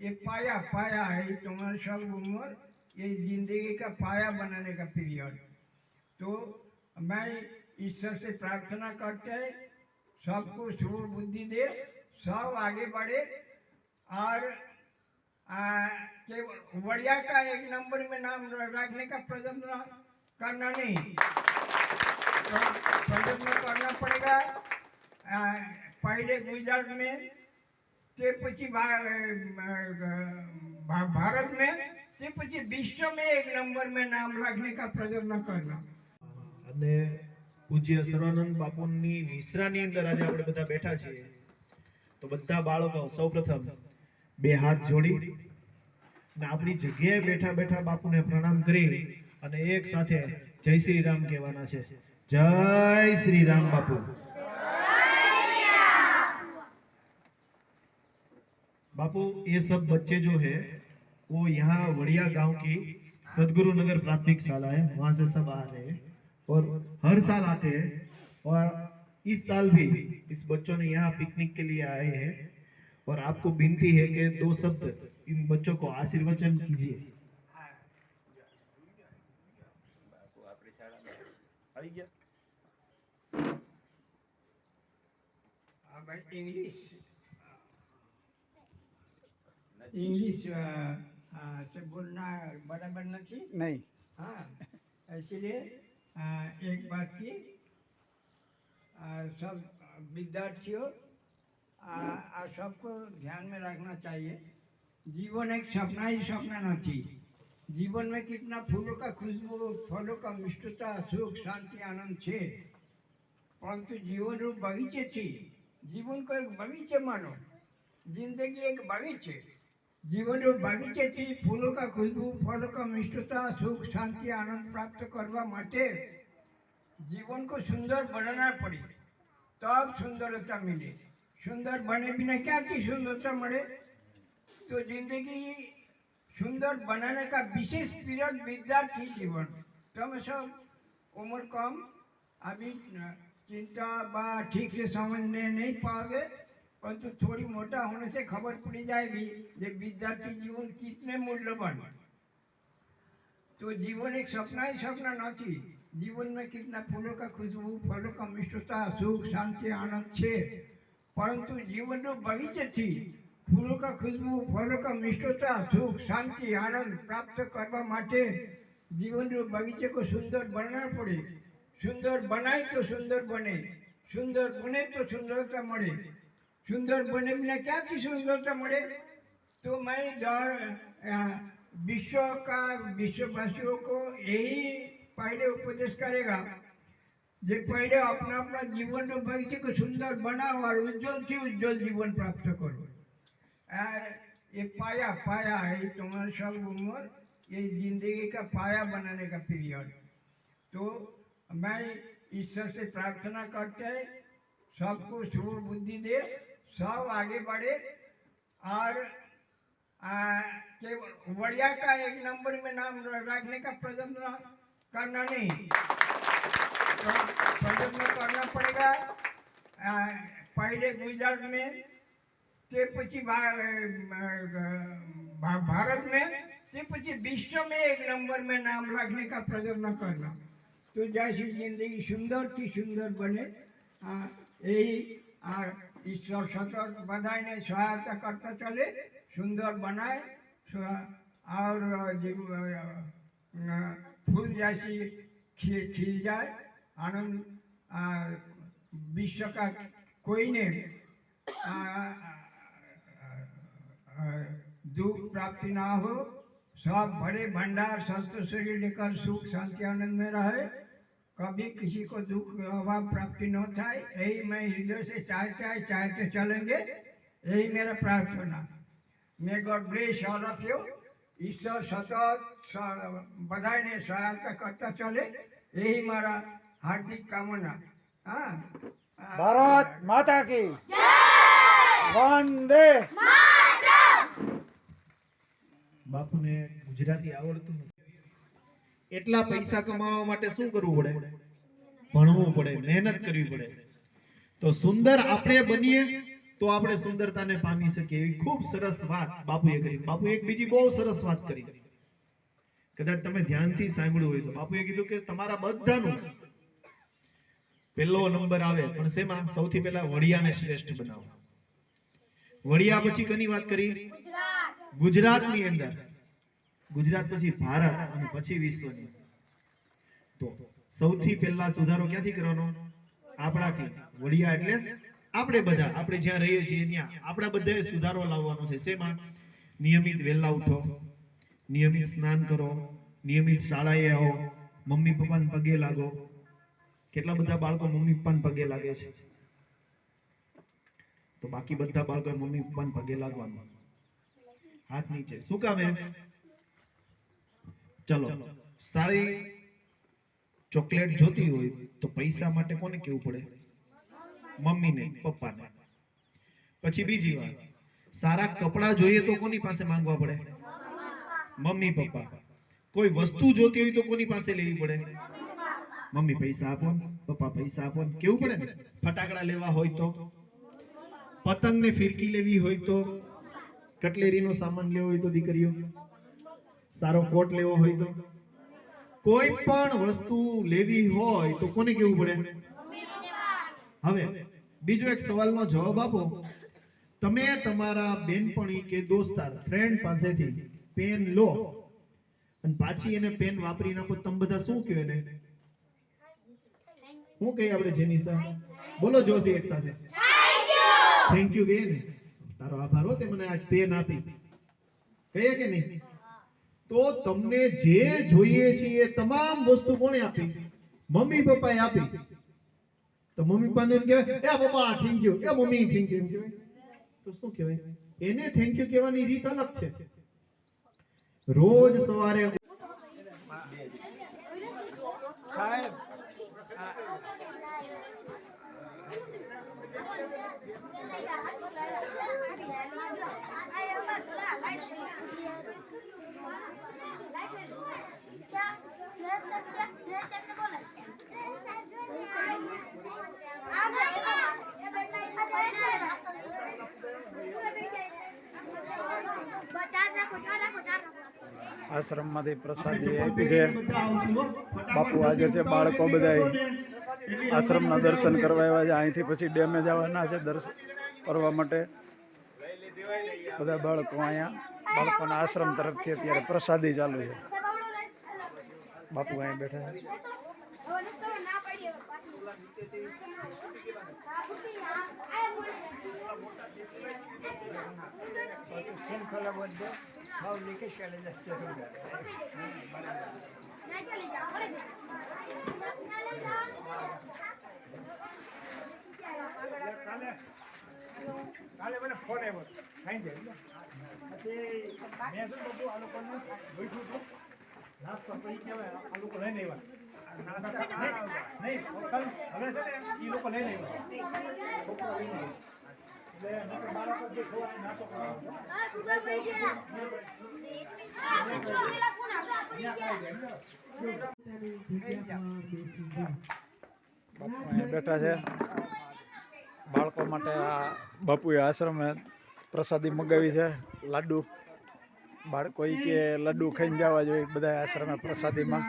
ये पाया पाया है तुम्हारी सब उम्र, ये जिंदगी का पाया बनाने का पीरियड। तो मैं ईश्वर से प्रार्थना करते हैं सबको शुभ बुद्धि दे, सब आगे बढ़े और केवल बढ़िया का एक नंबर में नाम रखने का प्रयत्न करना नहीं, तो प्रयत्न करना पड़ेगा। पहले गुजरात में ते पछी भारत में ते पछी विश्व में एक नंबर में नाम रखने का प्रयत्न करना। અને પૂજ્ય સર્વાનંદ બાપુની નિશ્રાની અંદર આજે આપણે બધા બેઠા છીએ, તો બધા બાળકો સૌપ્રથમ બે હાથ જોડી અને આપણી જગ્યાએ બેઠા બેઠા બાપુને પ્રણામ કરી અને એક સાથે જય શ્રી રામ કહેવાના છે। જય શ્રી રામ બાપુ। बापू ये सब बच्चे जो है वो यहाँ वड़िया गांव की सदगुरु नगर प्राथमिक शाला है, वहां से सब आ रहे हैं और हर साल आते हैं। और इस साल भी इस बच्चों ने यहाँ पिकनिक के लिए आए हैं और आपको विनती है कि दो शब्द इन बच्चों को आशीर्वचन कीजिए। इंग्लिश से बोलना बराबर नहीं। हाँ, इसलिए एक बात की सब विद्यार्थियों सबको ध्यान में रखना चाहिए। जीवन एक सपना ही सपना नहीं। जीवन में कितना फूलों का खुशबू, फलों का मिष्टता, सुख शांति आनंद है, परंतु जीवन रूप बगीचे थी। जीवन को एक बगीचे मानो, जिंदगी एक बगीचे, जीवन रूप बगीचे थी। फूलों का खुशबू, फलों का मिष्टता, सुख शांति आनंद प्राप्त करवा माटे जीवन को सुंदर बनाना पड़े, तब सुंदरता मिले। सुंदर बने बिना क्या की सुंदरता मिले? तो जिंदगी सुंदर बनाने का विशेष पीरियड विद्यार्थी जीवन। तुम सब उम्र कम, अभी चिंता बा ठीक से समझने नहीं पाओगे, परंतु थोड़ी मोटा होने से खबर पड़ी जाएगी कि विद्यार्थी जीवन कितने मूल्यवान। तो जीवन एक सपना ही सपना नहीं। जीवन में कितना फूलों का खुशबू, फलों का मिष्टता, सुख शांति आनंद है, परंतु जीवन जो बगीचे थी। फूलों का खुशबू, फलों का मिष्टता, सुख शांति आनंद प्राप्त करवा माटे जीवन जो बगीचे को सुंदर बनाना पड़े। सुंदर बनाए तो सुंदर बने, सुंदर बने तो सुंदरता मरे। सुंदर बने बिना क्या की सुंदरता मरे? तो मैं विश्ववासियों को यही पहले उपदेश करेगा, जो पहले अपना अपना जीवन में बगीचे को सुंदर बनाओ और उज्जवल से उज्जवल जीवन प्राप्त करो। ये पाया पाया है तुम्हारी सब उम्र, ये जिंदगी का पाया बनाने का पीरियड। तो मैं ईश्वर से प्रार्थना करते हैं सबको शुभ बुद्धि दे, सब आगे बढ़े और केवल बढ़िया का एक नंबर में नाम रखने का प्रयत्न करना नहीं, तो प्रयत्न करना पड़ेगा। पहले गुजरात में ते पछी भारत में ते पछी विश्व में एक नंबर में नाम रखने का प्रयत्न करना। तो जैसी जिंदगी सुंदर थी सुंदर बने, यही ईश्वर सतत बधाई ने सहायता करता चले, सुंदर बनाए और फूल जैसी खिल जाए। आनंद विश्व का कोई ने दुख प्राप्ति ना हो, सब भरे भंडार शस्त्र शरीर लेकर सुख शांति आनंद में रहे, कभी किसी को दुख अभाव प्राप्ति न थाय। यही मैं हृदय से चाहते चलेंगे, यही मेरा प्रार्थना। May God bless all of you. ईश्वर सतत बधाई ने सहायता करता चले, यही मेरा हार्दिक कामना। हाँ, भारत माता की वंदे। બાપુને ગુજરાતી આવડતું નથી, એટલા પૈસા કમાવા માટે શું કરવું પડે? ભણવું પડે, મહેનત કરવી પડે। તો સુંદર આપણે બનીએ તો આપણે સુંદરતાને પામી શકીએ. એવી ખૂબ સરસ વાત બાપુએ કરી. બાપુએ એક બીજી બહુ સરસ વાત કરી, કદાચ તમે ધ્યાનથી સાંભળ્યું હોય તો. બાપુએ કીધું કે તમારા બધાનું પહેલો નંબર આવે, પણ શેમાં? સૌથી પહેલા વડિયાને શ્રેષ્ઠ બનાવો. વડિયા પછી કની વાત કરી? ગુજરાતની અંદર. ગુજરાત પછી ભારત અને પછી વિશ્વની. તો સૌથી પહેલા સુધારો ક્યાંથી કરવાનો? આપણાથી. વડિયા એટલે આપણે બધા, આપણે જ્યાં રહીએ છીએ ત્યાં આપણા બધાએ સુધારો લાવવાનો છે. શેમાં? નિયમિત વહેલા ઉઠો, નિયમિત સ્નાન કરો, નિયમિત શાળાએ આવો, મમ્મી પપ્પાને પગે લાગો. કેટલા બધા બાળકો મમ્મી પપ્પાને પગે લાગે છે? તો બાકી બધા બાળકો મમ્મી પપ્પાને પગે લાગવાનું. હાથ નીચે. શું કામ એમ? ચલો, સારી ચોકલેટ જોતી હોય તો પૈસા માટે કોને કેવું પડે? મમ્મીને, પપ્પાને. પછી બીજી વાત, સારા કપડા જોઈએ તો કોની પાસે માંગવા પડે? Mummy papa. કોઈ વસ્તુ જોતી હોય તો કોની પાસે લેવી પડે? મમ્મી પૈસા આપો, પપ્પા પૈસા આપો. કેવું પડે ને? ફટાકડા લેવા હોય તો, પતંગ ને ફિરકી લેવી હોય તો, કટલેરીનો સામાન લેવો હોય તો, દીકરીઓ સારો કોટ લેવો હોય તો, કોઈ પણ વસ્તુ લેવી હોય તો કોને કેવું પડે? હવે બીજો એક સવાલનો જવાબ આપો. તમે તમારા બેનપણી કે દોસ્તાર ફ્રેન્ડ પાસેથી પેન લો અને પાછી એને પેન વાપરી નાખો, તમે બધા શું કહો એને? શું કહીએ આપણે? જેનિસા બોલો જોરથી એક સાથે. થેન્ક યુ બેન, તારો આભાર હો, તે મને આજ પેન આપી. કહીએ કે નહીં? તો તમને જે જોઈએ છે એ તમામ વસ્તુ કોણે આપી? મમ્મી પપ્પાએ આપી. તો મમ્મી પપ્પાને એમ કહેવાય, એ પપ્પા થેન્ક યુ, એ મમ્મી થેન્ક યુ એમ કહેવાય? તો શું કહેવાય? એને થેન્ક યુ કહેવાની રીત અલગ છે. રોજ સવારે સાહેબ આશ્રમમાંથી પ્રસાદી આપી છે. બાપુ આજે છે બાળકો બધા આશ્રમના દર્શન કરવા આવ્યા છે. અહીંથી પછી ડેમે જવાના છે દર્શન કરવા માટે. બધા બાળકો અહીંયા બાળકોના આશ્રમ તરફથી અત્યારે પ્રસાદી ચાલુ છે. બાપુ અહીં બેઠા છે. શૃંખલા બધે ભાવ લીકે ચાલે જશે. કાલે મને ફોન આવ્યો ખાઈ જાય પછી મેં શું બધું આ લોકોને બેઠું હતું નાસ્તો પછી કહેવાય આ લોકો લઈને આવ્યા નાસ્તા નહીં હવે છે ને એ લોકો લઈને આવ્યા છોકરો લઈને આવ્યા એટલે બાળકો જે ખોવાય નાસ્તો બાપુ અહીંયા બેઠા છે. બાળકો માટે આ બાપુએ આશ્રમે પ્રસાદી મગાવી છે. લાડુ બાળકો કે લાડુ ખાઈને જવા જોઈએ બધા આશ્રમે પ્રસાદીમાં.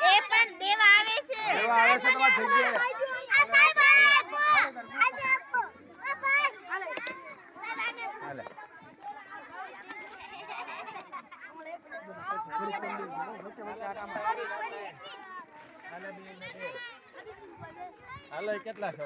એ પણ દેવા આવે છે. તમારી જગ્યાએ હાલો કેટલા છો?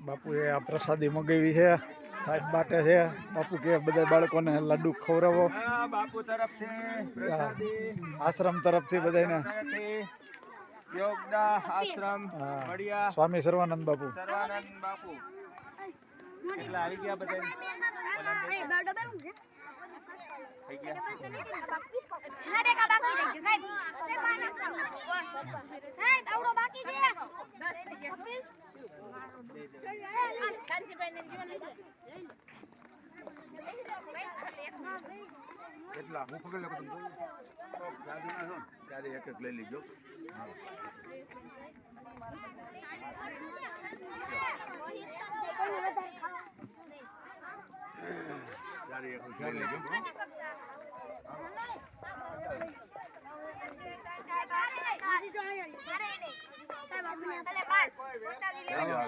બાપુએ આ પ્રસાદી મગાવી છે. સાહેબ બાટે છે. બાપુ કે બધા બાળકોને લાડુ ખવડાવો. બાપુ તરફથી પ્રસાદી આશ્રમ તરફથી બધાને યોગદા આશ્રમ હા, વડિયા સ્વામી સર્વાનંદ બાપુ. સર્વાનંદ બાપુ એટલે આવી ગયા બધા થઈ એટલા હું પકડી લઉં તમે ગાડીમાં છો ને ત્યારે એક એક લઈ લીજો ત્યારે એક લઈ લીજો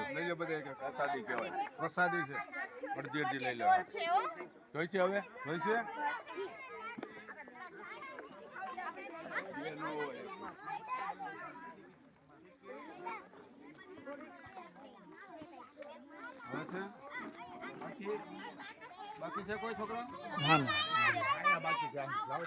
લઈ લો બધા એક એક પ્રસાદી કહેવાય પ્રસાદી છે અડધી અડધી લઈ લો જોઈ છે હવે જોઈ છે હવે છે બાકી છે કોઈ છોકરા ના ના બાકી છે લાવો